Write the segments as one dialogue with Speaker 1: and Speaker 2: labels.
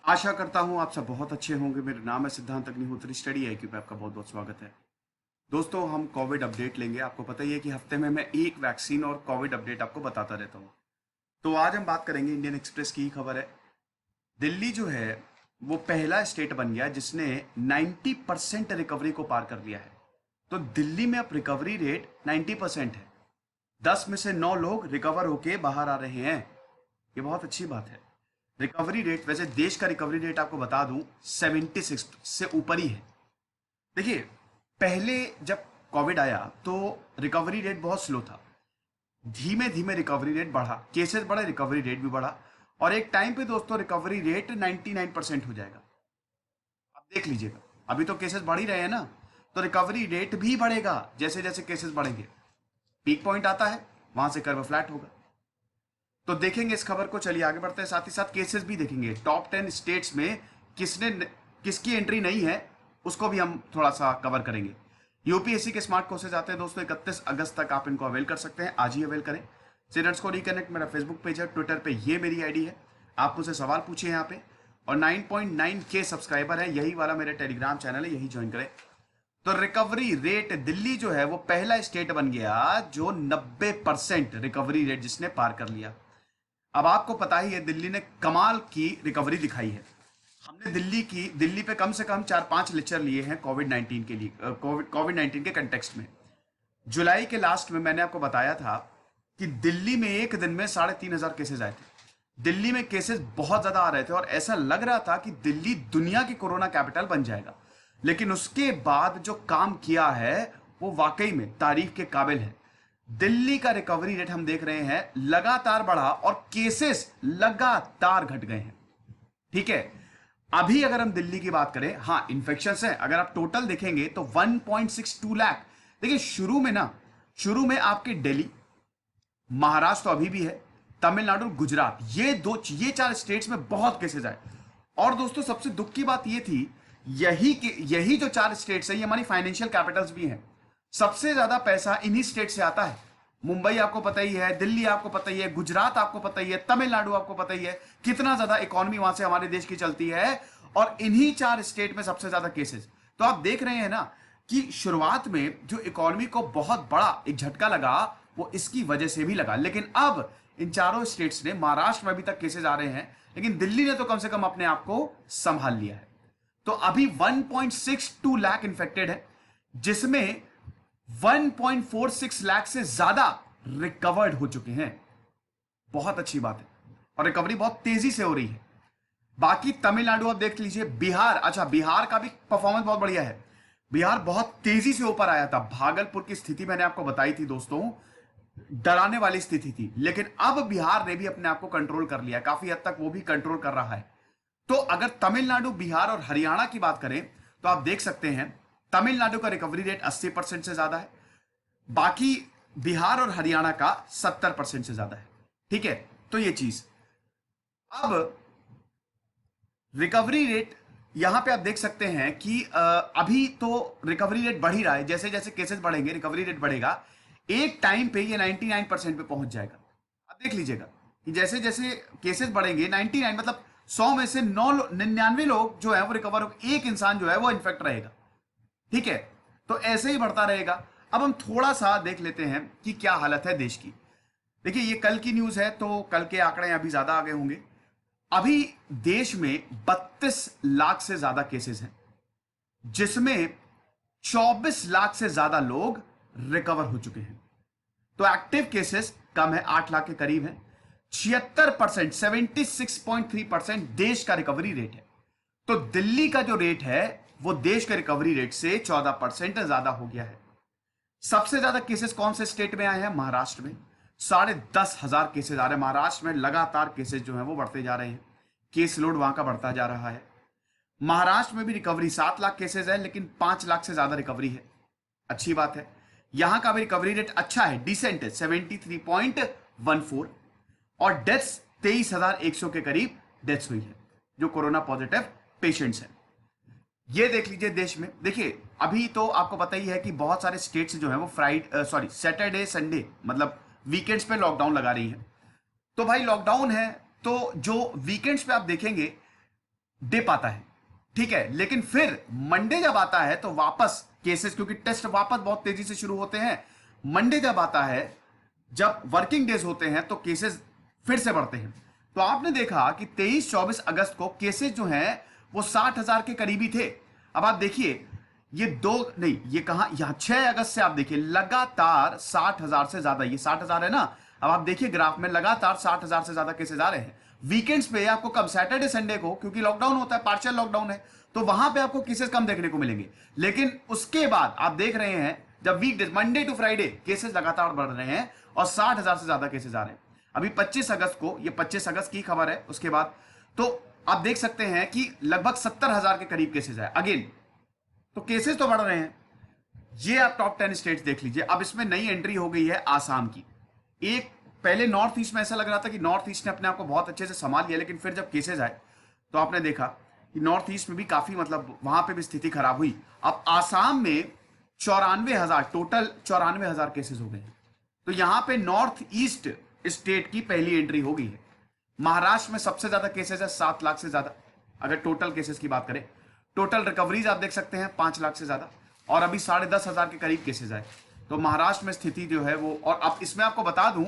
Speaker 1: आशा करता हूँ आप सब बहुत अच्छे होंगे। मेरा नाम है सिद्धांत अग्निहोत्री, स्टडी IQ पे आपका बहुत बहुत स्वागत है। दोस्तों, हम कोविड अपडेट लेंगे। आपको पता ही है कि हफ्ते में मैं एक वैक्सीन और कोविड अपडेट आपको बताता रहता हूँ। तो आज हम बात करेंगे, इंडियन एक्सप्रेस की खबर है। दिल्ली जो है वो पहला स्टेट बन गया जिसने 90% रिकवरी को पार कर लिया है। तो दिल्ली में अब रिकवरी रेट 90% है। 10 में से 9 लोग रिकवर होके बाहर आ रहे हैं। ये बहुत अच्छी बात है। रिकवरी रेट, वैसे देश का रिकवरी रेट आपको बता दूं 76 से ऊपर ही है। देखिए, पहले जब कोविड आया तो रिकवरी रेट बहुत स्लो था। धीमे धीमे रिकवरी रेट बढ़ा, केसेस बढ़े, रिकवरी रेट भी बढ़ा। और एक टाइम पे दोस्तों रिकवरी रेट 99% हो जाएगा। आप देख लीजिएगा, अभी तो केसेस बढ़ ही रहे हैं ना, तो रिकवरी रेट भी बढ़ेगा जैसे जैसे केसेस बढ़ेंगे। पीक पॉइंट आता है, वहां से कर्व फ्लैट होगा। तो देखेंगे इस खबर को। चलिए आगे बढ़ते हैं, साथ ही साथ केसेस भी देखेंगे। टॉप 10 स्टेट्स में किसने किसकी एंट्री नहीं है उसको भी हम थोड़ा सा कवर करेंगे। यूपीएससी के स्मार्ट कोर्सेज आते हैं दोस्तों 31 अगस्त तक, आप इनको अवेल कर सकते हैं। आज ही अवेल करें। स्टूडेंट्स को रिकनेक्ट मेरा फेसबुक पेज है, ट्विटर पे ये मेरी आईडी है। आप मुझसे सवाल पूछिए यहाँ पे। और 9.9K सब्सक्राइबर है, यही वाला मेरा टेलीग्राम चैनल है, यही ज्वाइन करें। तो रिकवरी रेट दिल्ली जो है वो पहला स्टेट बन गया जो 90% रिकवरी रेट जिसने पार कर लिया। अब आपको पता ही है दिल्ली ने कमाल की रिकवरी दिखाई है। हमने दिल्ली पे कम से कम 4-5 लेक्चर लिए हैं कोविड 19 के लिए, कोविड 19 के कंटेक्स्ट में। जुलाई के लास्ट में मैंने आपको बताया था कि दिल्ली में एक दिन में 3,500 केसेस आए थे। दिल्ली में केसेस बहुत ज्यादा आ रहे थे और ऐसा लग रहा था कि दिल्ली दुनिया की कोरोना कैपिटल बन जाएगा। लेकिन उसके बाद जो काम किया है वो वाकई में तारीफ के काबिल है। दिल्ली का रिकवरी रेट हम देख रहे हैं लगातार बढ़ा और केसेस लगातार घट गए हैं। ठीक है, अभी अगर हम दिल्ली की बात करें, हाँ इन्फेक्शन है, अगर आप टोटल देखेंगे तो 1.62 लाख। देखिए शुरू में आपके दिल्ली, महाराष्ट्र तो अभी भी है, तमिलनाडु, गुजरात, ये 4 स्टेट्स में बहुत केसेस आए। और दोस्तों सबसे दुख की बात ये थी, यही जो 4 स्टेट्स है ये हमारी फाइनेंशियल कैपिटल्स भी हैं। सबसे ज्यादा पैसा इन्हीं स्टेट से आता है। मुंबई आपको पता ही है, दिल्ली आपको पता ही है, गुजरात आपको पता ही है, तमिलनाडु आपको पता ही है, कितना ज्यादा इकोनॉमी वहां से हमारे देश की चलती है। और इन्हीं 4 स्टेट में सबसे ज्यादा केसेस। तो आप देख रहे हैं ना कि शुरुआत में जो इकोनॉमी को बहुत बड़ा एक झटका लगा वो इसकी वजह से भी लगा। लेकिन अब इन चारों स्टेट्स ने, महाराष्ट्र में अभी तक केसेस आ रहे हैं लेकिन दिल्ली ने तो कम से कम अपने आप को संभाल लिया है। तो अभी 1.62 लाख इन्फेक्टेड है, जिसमें 1.46 लाख से ज्यादा रिकवर्ड हो चुके हैं। बहुत अच्छी बात है और रिकवरी बहुत तेजी से हो रही है। बाकी तमिलनाडु आप देख लीजिए, बिहार, अच्छा बिहार का भी परफॉर्मेंस बहुत बढ़िया है। बिहार बहुत तेजी से ऊपर आया था। भागलपुर की स्थिति मैंने आपको बताई थी दोस्तों, डराने वाली स्थिति थी, लेकिन अब बिहार ने भी अपने आप को कंट्रोल कर लिया, काफी हद तक वो भी कंट्रोल कर रहा है। तो अगर तमिलनाडु, बिहार और हरियाणा की बात करें तो आप देख सकते हैं तमिलनाडु का रिकवरी रेट 80% से ज्यादा है, बाकी बिहार और हरियाणा का 70% से ज्यादा है। ठीक है, तो ये चीज। अब रिकवरी रेट यहां पे आप देख सकते हैं कि अभी तो रिकवरी रेट बढ़ ही रहा है। जैसे जैसे केसेस बढ़ेंगे रिकवरी रेट बढ़ेगा, एक टाइम पे ये 99% पे पहुंच जाएगा। आप देख लीजिएगा कि जैसे जैसे केसेस बढ़ेंगे 99 मतलब 100 में से 99 लोग जो है वो रिकवर हो, एक इंसान जो है वो इन्फेक्ट रहेगा। ठीक है, तो ऐसे ही बढ़ता रहेगा। अब हम थोड़ा सा देख लेते हैं कि क्या हालत है देश की। देखिए ये कल की न्यूज है तो कल के आंकड़े अभी ज्यादा आगे होंगे। अभी देश में 32 लाख से ज्यादा केसेस हैं, जिसमें 24 लाख से ज्यादा लोग रिकवर हो चुके हैं। तो एक्टिव केसेस कम है, 8 लाख के करीब है। 76%, 76.3% देश का रिकवरी रेट है। तो दिल्ली का जो रेट है वो देश के रिकवरी रेट से 14% ज्यादा हो गया है। सबसे ज्यादा केसेस कौन से स्टेट में आए हैं? महाराष्ट्र में 10,500 केसेस आ रहे हैं। महाराष्ट्र में लगातार केसेस जो हैं वो बढ़ते जा रहे हैं, केस लोड वहां का बढ़ता जा रहा है। महाराष्ट्र में भी रिकवरी 7 लाख केसेस है, लेकिन 5 लाख से ज्यादा रिकवरी है। अच्छी बात है। यहां का भी रिकवरी रेट अच्छा है, डिसेंट है, 73.14। और डेथ्स 23,100 के करीब डेथ्स हुई है जो कोरोना पॉजिटिव पेशेंट्स हैं। ये देख लीजिए देश में। देखिए अभी तो आपको पता ही है कि बहुत सारे स्टेट्स जो हैं वो सैटरडे संडे मतलब वीकेंड्स पे लॉकडाउन लगा रही हैं। तो भाई लॉकडाउन है तो जो वीकेंड्स पे आप देखेंगे डिप आता है, ठीक है। लेकिन फिर मंडे जब आता है तो वापस केसेस, क्योंकि टेस्ट वापस बहुत तेजी से शुरू होते हैं, मंडे जब आता है, जब वर्किंग डेज होते हैं तो केसेस फिर से बढ़ते हैं। तो आपने देखा कि 23-24 अगस्त को केसेस जो हैं वो 60,000 के करीबी थे। अब आप देखिए ये दो नहीं, ये कहां, यहां 6 अगस्त से आप देखिए लगातार 60,000 से ज्यादा, ये 60,000 है ना। अब आप देखिए ग्राफ में लगातार 60,000 से ज्यादा केसेस आ रहे हैं। वीकेंड्स पे आपको कब, सैटरडे संडे को, क्योंकि लॉकडाउन होता है, पार्शियल लॉकडाउन है, तो वहां पे आपको केसेस कम देखने को मिलेंगे। लेकिन उसके बाद आप देख रहे हैं जब weekdays, Monday to Friday, cases लगातार बढ़ रहे हैं और 60,000 से ज्यादा केसेस आ रहे हैं। अभी 25 अगस्त को, ये 25 अगस्त की खबर है, उसके बाद तो आप देख सकते हैं कि लगभग 70,000 के करीब केसेस है अगेन। तो केसेस तो बढ़ रहे हैं। ये आप टॉप 10 स्टेट्स देख लीजिए। अब इसमें नई एंट्री हो गई है आसाम की। एक पहले नॉर्थ ईस्ट में ऐसा लग रहा था कि नॉर्थ ईस्ट ने अपने आप को बहुत अच्छे से संभाल लिया, लेकिन फिर जब केसेस आए तो आपने देखा कि नॉर्थ ईस्ट में भी काफी, मतलब वहां पे भी स्थिति खराब हुई। अब आसाम में 94,000, टोटल 94,000 केसेस हो गए हैं। तो यहां पे नॉर्थ ईस्ट स्टेट की पहली एंट्री हो गई है। महाराष्ट्र में सबसे ज्यादा केसेस है, 7 लाख से ज्यादा, अगर टोटल केसेस की बात करें। टोटल रिकवरीज आप देख सकते हैं 5 लाख से ज्यादा, और अभी 10,500 के करीब केसेस आए। तो महाराष्ट्र में स्थिति जो है वो, और अब इसमें आपको बता दूं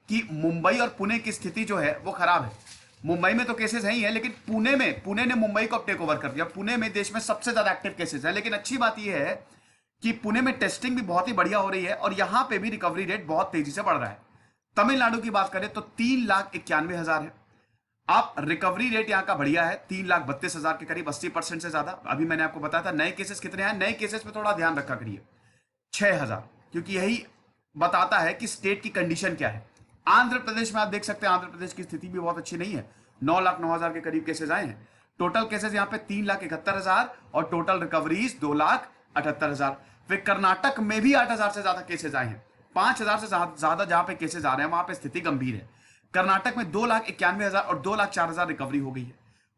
Speaker 1: कि मुंबई और पुणे की स्थिति जो है वो खराब है। मुंबई में तो केसेस है ही है, लेकिन पुणे ने मुंबई को अब टेक ओवर कर दिया। पुणे में देश में सबसे ज्यादा एक्टिव केसेस है। लेकिन अच्छी बात यह है कि पुणे में टेस्टिंग भी बहुत ही बढ़िया हो रही है और यहां पे भी रिकवरी रेट बहुत तेजी से बढ़ रहा है। तमिलनाडु की बात करें तो 3,91,000 है। आप रिकवरी रेट यहां का बढ़िया है, 3,32,000 के करीब, 80% से ज्यादा। अभी मैंने आपको बताया था नए केसेस कितने हैं, नए केसेस में थोड़ा ध्यान रखा करिए, 6,000, क्योंकि यही बताता है कि स्टेट की कंडीशन क्या है। आंध्र प्रदेश में आप देख सकते हैं, आंध्र प्रदेश की स्थिति भी बहुत अच्छी नहीं है। 9,09,000 के करीब केसेस आए हैं। टोटल केसेस यहां पे 3,71,000 और टोटल रिकवरीज 2,78,000। फिर कर्नाटक में भी 8,000 से ज्यादा केसेस आए हैं। 5,000 से ज्यादा जहां पे केसेस आ रहे हैं वहां पे स्थिति गंभीर है। कर्नाटक में 2,91,000 और 2,04,000 रिकवरी हो गई है।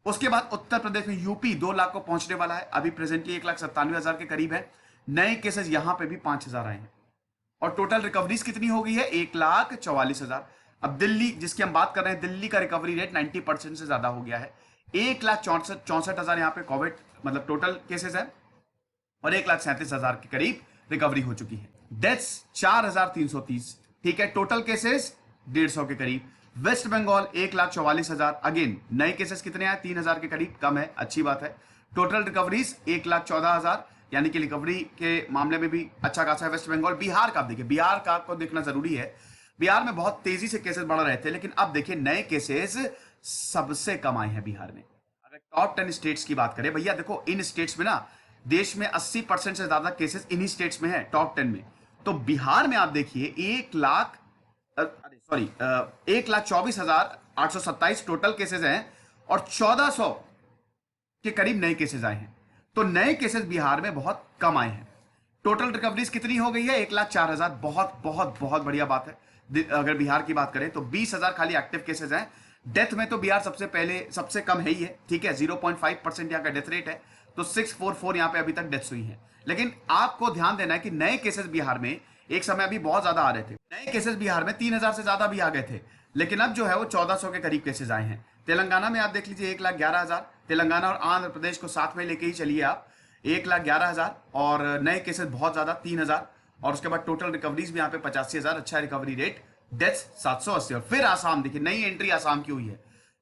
Speaker 1: उसके बाद उत्तर प्रदेश में, यूपी 2 लाख को पहुंचने वाला है, अभी प्रेजेंटली 1,97,000 के करीब है। नए केसेस यहां पे भी 5,000 आए हैं और टोटल रिकवरीज कितनी हो गई है, 1,44,000। अब दिल्ली जिसकी हम बात कर रहे हैं, दिल्ली का रिकवरी रेट 90% से ज्यादा हो गया है। 1,64,000 यहाँ पे कोविड, मतलब टोटल केसेस है, और 1,37,000 के करीब रिकवरी हो चुकी है। डेथ्स 4,330, ठीक है। टोटल केसेस 150 के करीब। वेस्ट बंगाल 1,44,000, अगेन नए केसेस कितने आए, 3,000 के करीब, कम है, अच्छी बात है। टोटल रिकवरीज 1,14,000, यानी कि रिकवरी के मामले में भी अच्छा खासा है वेस्ट बंगाल। बिहार का आप देखिए, बिहार का आपको देखना जरूरी है। बिहार में बहुत तेजी से केसेस बढ़ रहे थे, लेकिन अब देखिए नए केसेस सबसे कम आए हैं बिहार में। अगर टॉप 10 स्टेट्स की बात करें, भैया देखो इन स्टेट्स में ना, देश में 80% से ज्यादा केसेस इन्हीं स्टेट्स में है, टॉप 10 में। तो बिहार में आप देखिए 1,24,827 टोटल केसेस हैं और 1,400 के करीब नए केसेस आए हैं। तो नए केसेस बिहार में बहुत कम आए हैं। टोटल रिकवरीज कितनी हो गई है, 1,04,000, बहुत बहुत बहुत बढ़िया बात है। अगर बिहार की बात करें तो 20,000 खाली एक्टिव केसेस हैं। डेथ में तो बिहार सबसे पहले, सबसे कम है ही है, ठीक है, 0.5% यहाँ का डेथ रेट है। तो 644 यहाँ पे अभी तक डेथ्स हुई हैं। लेकिन आपको ध्यान देना है कि नए केसेस बिहार में एक समय अभी बहुत ज्यादा आ रहे थे। नए केसेस बिहार में 3,000 से ज्यादा भी आ गए थे, लेकिन अब जो है वो 1,400 के करीब केसेस आए हैं। तेलंगाना में आप देख लीजिए 1,11,000, तेलंगाना और आंध्र प्रदेश को साथ में लेके ही चलिए आप, 1,11,000 और नए केसेस बहुत ज्यादा 3,000, और उसके बाद टोटल रिकवरीज भी यहाँ पे 85,000, अच्छा रिकवरी रेट। डेथ्स 780। और फिर आसाम देखिए, नई एंट्री आसाम की हुई है,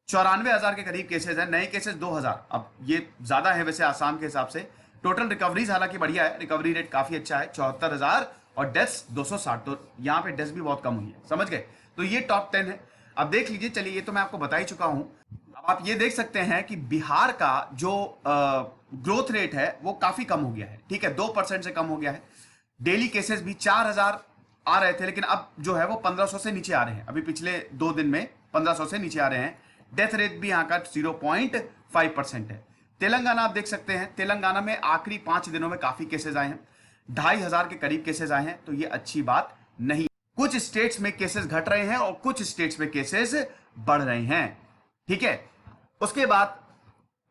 Speaker 1: 94,000 के करीब केसेस है, नए केसेस 2,000। अब ये ज्यादा है वैसे आसाम के हिसाब से। टोटल रिकवरीज हालांकि बढ़िया है, रिकवरी रेट काफी अच्छा है, 74,000 और डेथ्स 260। तो यहाँ पे डेथ्स भी बहुत कम हुई है, समझ गए। तो ये टॉप 10 है। अब देख लीजिए, चलिए ये तो मैं आपको बता ही चुका हूं। अब आप ये देख सकते हैं कि बिहार का जो ग्रोथ रेट है वो काफी कम हो गया है, ठीक है, 2% से कम हो गया है। डेली केसेस भी 4,000 आ रहे थे, लेकिन अब जो है वो 1,500 से नीचे आ रहे हैं। अभी पिछले 2 दिन में 1,500 से नीचे आ रहे हैं। डेथ रेट भी यहाँ का 0.5% है। तेलंगाना आप देख सकते हैं, तेलंगाना में आखिरी 5 दिनों में काफी केसेस आए हैं, 2,500 के करीब केसेस आए हैं। तो ये अच्छी बात नहीं। कुछ स्टेट्स में केसेस घट रहे हैं और कुछ स्टेट्स में केसेस बढ़ रहे हैं, ठीक है। उसके बाद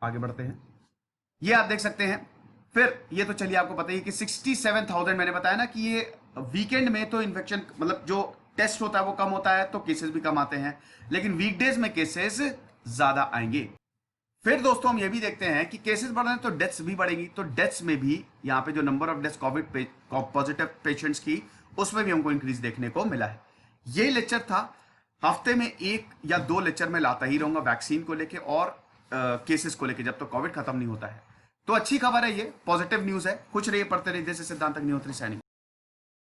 Speaker 1: आगे बढ़ते हैं, ये आप देख सकते हैं। फिर ये तो चलिए आपको पता ही कि 67,000, मैंने बताया ना कि ये वीकेंड में तो इन्फेक्शन, मतलब जो टेस्ट होता है वो कम होता है तो केसेस भी कम आते हैं, लेकिन वीकडेज में केसेस ज्यादा आएंगे। फिर दोस्तों हम ये भी देखते हैं कि केसेस बढ़ रहे हैं तो डेथ्स भी बढ़ेंगी, तो डेथ्स में भी यहाँ पे जो number of deaths Covid positive patients की, उसमें भी हमको इंक्रीज देखने को मिला है। ये लेक्चर था, हफ्ते में 1 या 2 लेक्चर में लाता ही रहूंगा वैक्सीन को लेके और केसेस को लेके, जब तक कोविड खत्म नहीं होता है। तो अच्छी खबर है, ये पॉजिटिव न्यूज है। खुश रहिए, पढ़ते रहिए। जैसे सिद्धांत अग्निहोत्री साइनिंग।